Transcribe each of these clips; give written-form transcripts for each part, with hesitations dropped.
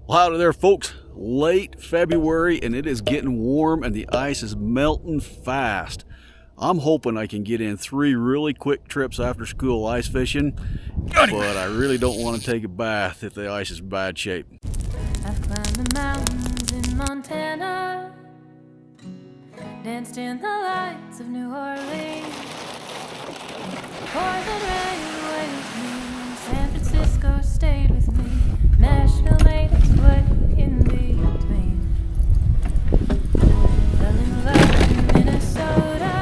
Well, howdy there, folks. Late February and it is getting warm and the ice is melting fast. I'm hoping I can get in 3 really quick trips after school ice fishing, but I really don't want to take a bath if the ice is in bad shape. I've climbed the mountains in Montana, danced in the lights of New Orleans, Portland ran away with me, San Francisco stayed with me, Nashville made its way in between. Fell in love in Minnesota,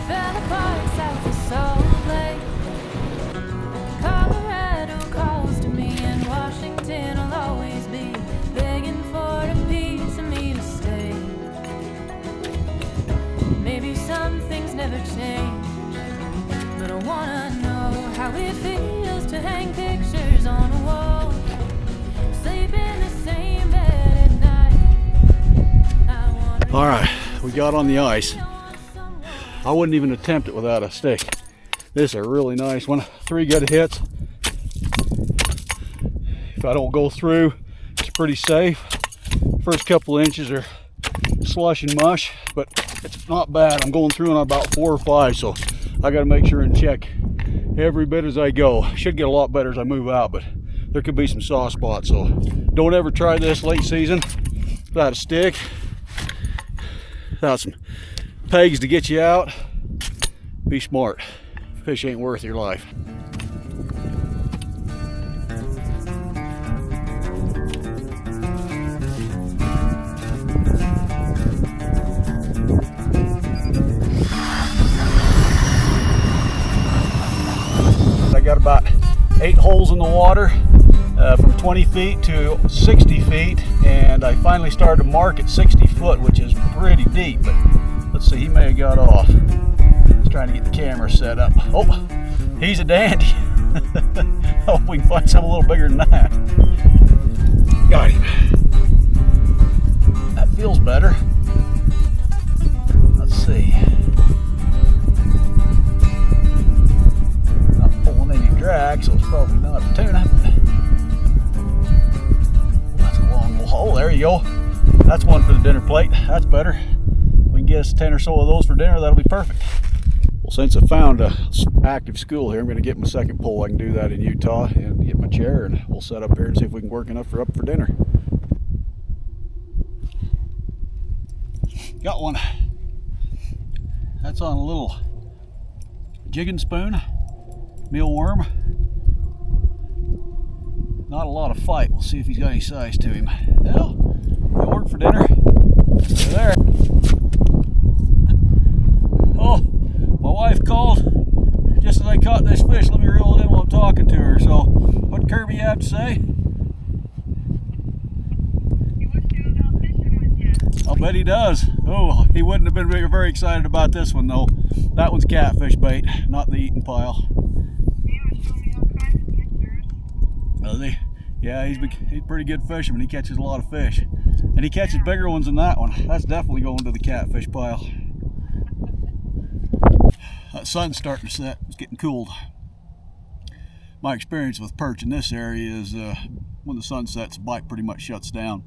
fell apart south of Salt Lake. Colorado calls to me, and Washington will always be begging for a piece of me to stay. Maybe some things never change, but I wanna know how it feels to hang pictures on a wall, sleep in the same bed at night. All right, we got on the ice. I wouldn't even attempt it without a stick. This is a really nice one. 3 good hits. If I don't go through, it's pretty safe. First couple inches are slush and mush, but it's not bad. I'm going through on about 4 or 5, so I got to make sure and check every bit as I go. Should get a lot better as I move out, but there could be some soft spots, so don't ever try this late season without a stick, without some pegs to get you out. Be smart. Fish ain't worth your life. I got about 8 holes in the water, from 20 feet to 60 feet, and I finally started to mark at 60 foot, which is pretty deep, but let's see, he may have got off. Just trying to get the camera set up. Oh, he's a dandy. Hope we can find something a little bigger than that. Got him. That feels better. Let's see. Drag, so it's probably not a tuna. That's a long hole. Oh, there you go. That's one for the dinner plate. That's better. We can get us 10 or so of those for dinner. That'll be perfect. Well, since I found a active school here, I'm going to get my second pole. I can do that in Utah and get my chair, and we'll set up here and see if we can work enough for up for dinner. Got one. That's on a little jigging spoon. Mealworm. Not a lot of fight. We'll see if he's got any size to him. Well, he'll work for dinner. There. Oh, my wife called just as I caught this fish. Let me reel it in while I'm talking to her. So, what Kirby have to say? He wants you to go fishing with you. I'll bet he does. Oh, he wouldn't have been very excited about this one though. That one's catfish bait, not the eating pile. Yeah, he's a pretty good fisherman. He catches a lot of fish. And he catches bigger ones than that one. That's definitely going to the catfish pile. That sun's starting to set. It's getting cooled. My experience with perch in this area is when the sun sets, the bite pretty much shuts down.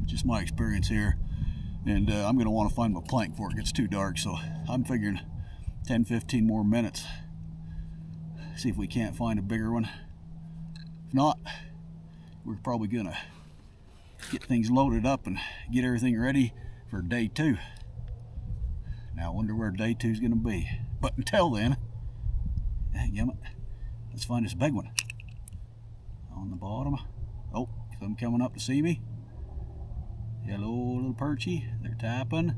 Just my experience here. And I'm going to want to find my plank before it gets too dark. So I'm figuring 10-15 more minutes. See if we can't find a bigger one. If not, we're probably gonna get things loaded up and get everything ready for day 2. Now I wonder where day 2 is gonna be. But until then, dammit, let's find this big one. On the bottom. Oh, some coming up to see me. Hello, little perchy. They're tapping,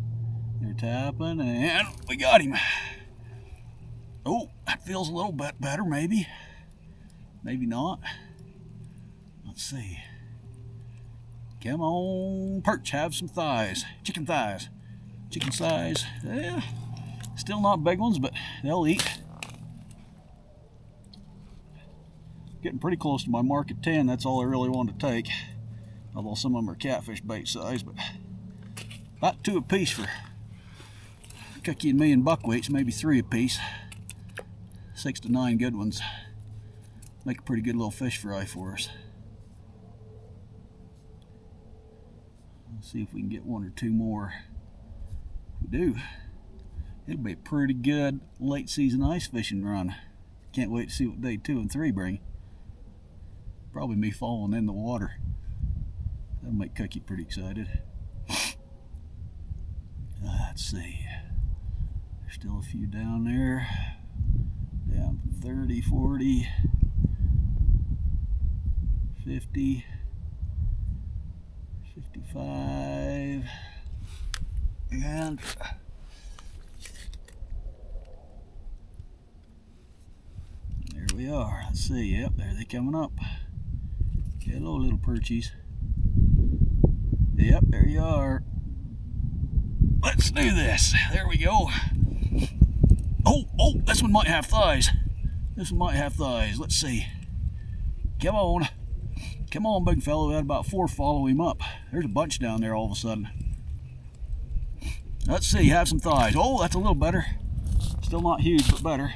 and we got him. Oh, that feels a little bit better, maybe. Maybe not. Let's see. Come on, perch, have some thighs. Chicken thighs. Chicken size. Yeah, still not big ones, but they'll eat. Getting pretty close to my mark at 10. That's all I really want to take. Although some of them are catfish bait size, but about 2 apiece for Cookie and me and buckwheats, maybe 3 apiece. 6 to 9 good ones. Make a pretty good little fish fry for us. Let's see if we can get one or two more. If we do, it'll be a pretty good late season ice fishing run. Can't wait to see what day 2 and 3 bring. Probably me falling in the water. That'll make Cookie pretty excited. Let's see. There's still a few down there. Down 30, 40, 50, 55, and there we are. Let's see. Yep, there they coming up. Hello, little perchies. Yep, there you are. Let's do this. There we go. Oh, this one might have thighs. This one might have thighs. Let's see. Come on. Come on, big fellow. We had about 4 follow him up. There's a bunch down there all of a sudden. Let's see. Have some thighs. Oh, that's a little better. Still not huge, but better.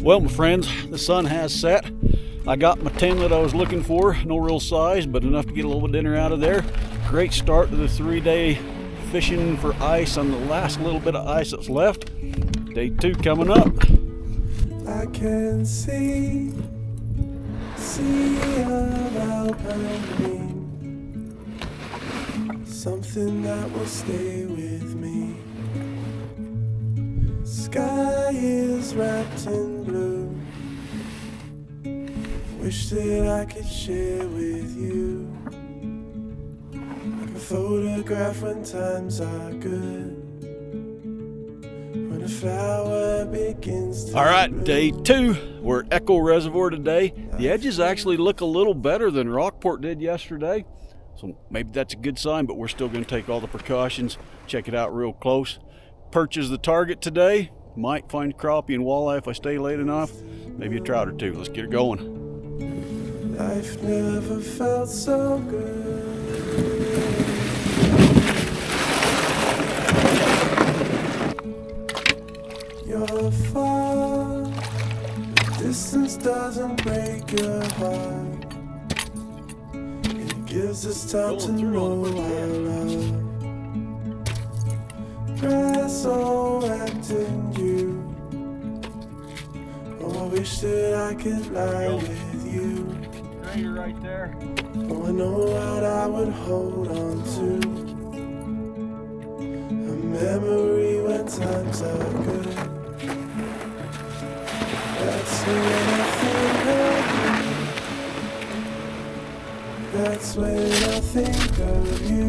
Well, my friends, the sun has set. I got my 10 that I was looking for. No real size, but enough to get a little bit of dinner out of there. Great start to the 3-day fishing for ice on the last little bit of ice that's left. Day 2 coming up. I can see of alpine green, something that will stay with me. Sky is wrapped in blue, wish that I could share with you. Like a photograph when times are good, when a flower begins to All right, bloom. day 2. We're at Echo Reservoir today. The edges actually look a little better than Rockport did yesterday, so maybe that's a good sign, but we're still going to take all the precautions, check it out real close. Perch is the target today. Might find crappie and walleye if I stay late enough. Maybe a trout or 2. Let's get it going. Life never felt so good. You're far, the distance doesn't break your heart. It gives us time to know our love. Grass all wrapped in you. Oh, I wish that I could lie with you. You're right there. Oh, I know what I would hold on to. A memory when times are good. That's when I think of you. That's when I think of you.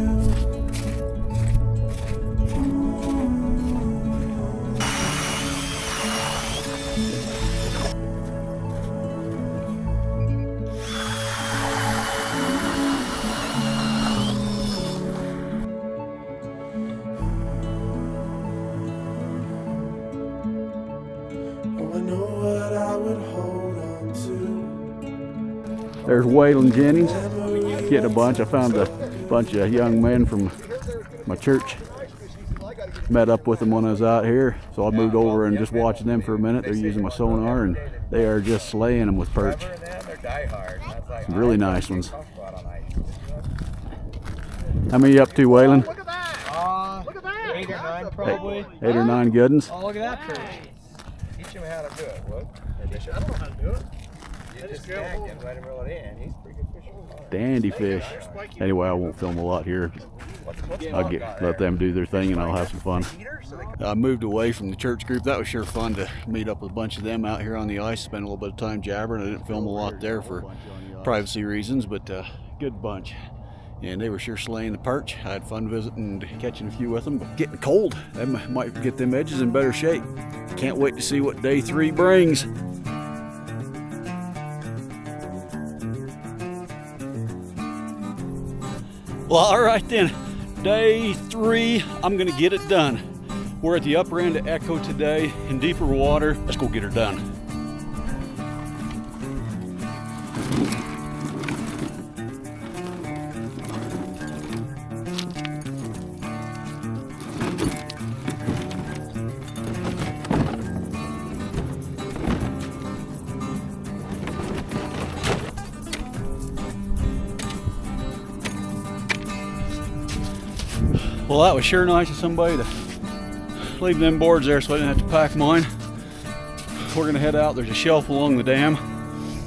Oh, I know what I would hold on to. There's Waylon Jennings getting a bunch. I found a bunch of young men from my church. Met up with them when I was out here, so I moved over and just watched them for a minute. They're using my sonar and they are just slaying them with perch. Some really nice ones. How many you up to, Waylon? Look at that! Look at that! 8 or 9 probably. 8 or 9 good ones. Oh, look at that perch. Teach him how to do it, Wood. I don't know how to do it. You just snag him, let him reel it in. He's pretty good fisherman. Dandy fish. Anyway, I won't film a lot here. I'll let them do their thing and I'll have some fun. I moved away from the church group. That was sure fun to meet up with a bunch of them out here on the ice, spend a little bit of time jabbering. I didn't film a lot there for privacy reasons, but good bunch. And they were sure slaying the perch. I had fun visiting and catching a few with them, but getting cold. That might get them edges in better shape. Can't wait to see what day 3 brings. Well, all right then. Day 3, I'm gonna get it done. We're at the upper end of Echo today in deeper water. Let's go get her done. Well, that was sure nice of somebody to leave them boards there so I didn't have to pack mine. We're gonna head out. There's a shelf along the dam.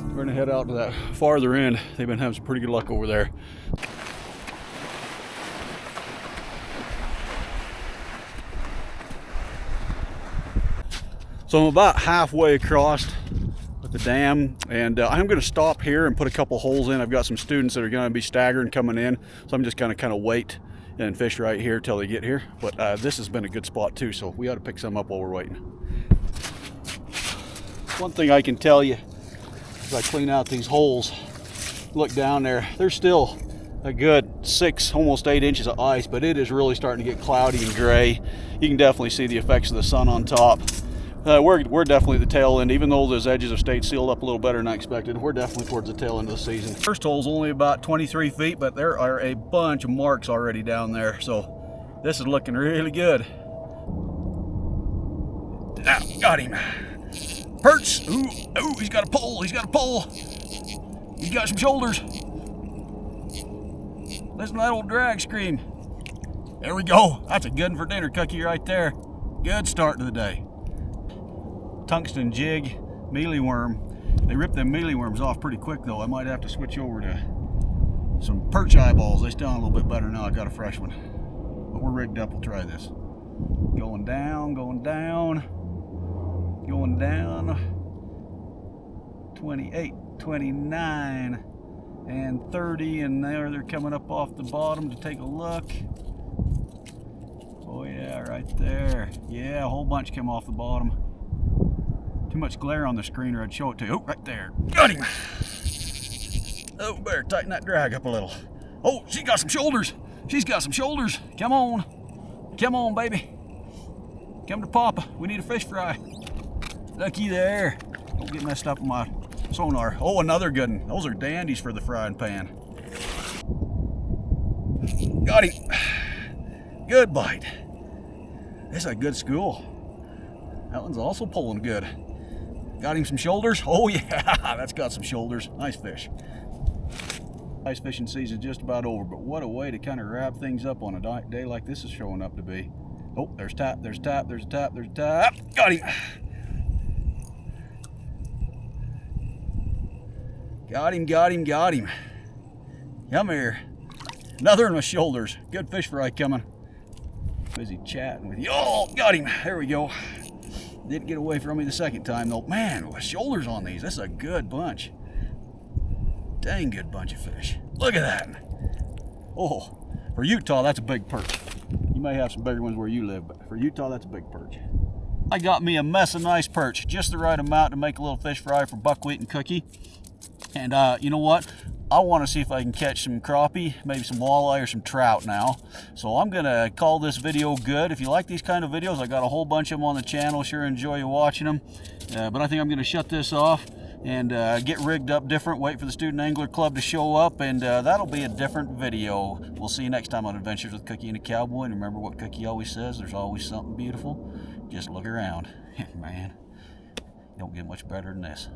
We're gonna head out to that farther end. They've been having some pretty good luck over there. So I'm about halfway across with the dam, and I'm going to stop here and put a couple holes in. I've got some students that are going to be staggering coming in, so I'm just going to kind of wait and fish right here till they get here. But this has been a good spot too, so we ought to pick some up while we're waiting. One thing I can tell you as I clean out these holes, look down there, there's still a good 6, almost 8 inches of ice, but it is really starting to get cloudy and gray. You can definitely see the effects of the sun on top. We're definitely at the tail end. Even though those edges have stayed sealed up a little better than I expected, we're definitely towards the tail end of the season. First hole's only about 23 feet, but there are a bunch of marks already down there, so this is looking really good. Ah, got him. Perch. Ooh, he's got a pole. He's got a pole. He's got some shoulders. Listen to that old drag scream. There we go. That's a good one for dinner, Cookie, right there. Good start to the day. Tungsten jig mealyworm. They rip them mealyworms off pretty quick though. I might have to switch over to some perch eyeballs. They sound a little bit better now. I got a fresh one, but we're rigged up. We'll try this. Going down, going down, going down. 28, 29, and 30, and there they're coming up off the bottom to take a look. Oh yeah, right there. Yeah, a whole bunch came off the bottom. Too much glare on the screen or I'd show it to you. Oh, right there. Got him. Oh, better tighten that drag up a little. Oh, she got some shoulders. She's got some shoulders. Come on. Come on, baby. Come to Papa. We need a fish fry. Looky there. Don't get messed up with my sonar. Oh, another good one. Those are dandies for the frying pan. Got him. Good bite. This is a good school. That one's also pulling good. Got him some shoulders. Oh yeah, that's got some shoulders. Nice fish. Ice fishing season just about over, but what a way to kind of wrap things up on a day like this is showing up to be. Oh, there's tap, there's tap, there's a tap, there's a tap. Got him. Got him, got him, got him. Come here. Another one with shoulders. Good fish fry coming. Busy chatting with you. Oh, got him. There we go. Didn't get away from me the second time though. Man, with shoulders on these, this is a good bunch. Dang good bunch of fish. Look at that. Oh, for Utah, that's a big perch. You may have some bigger ones where you live, but for Utah, that's a big perch. I got me a mess of nice perch, just the right amount to make a little fish fry for Buckwheat and Cookie. And you know what? I want to see if I can catch some crappie, maybe some walleye or some trout now. So I'm going to call this video good. If you like these kind of videos, I got a whole bunch of them on the channel. Sure enjoy you watching them. But I think I'm going to shut this off and get rigged up different. Wait for the Student Angler Club to show up, and that'll be a different video. We'll see you next time on Adventures with Cookie and a Cowboy. And remember what Cookie always says, there's always something beautiful. Just look around. Man, you don't get much better than this.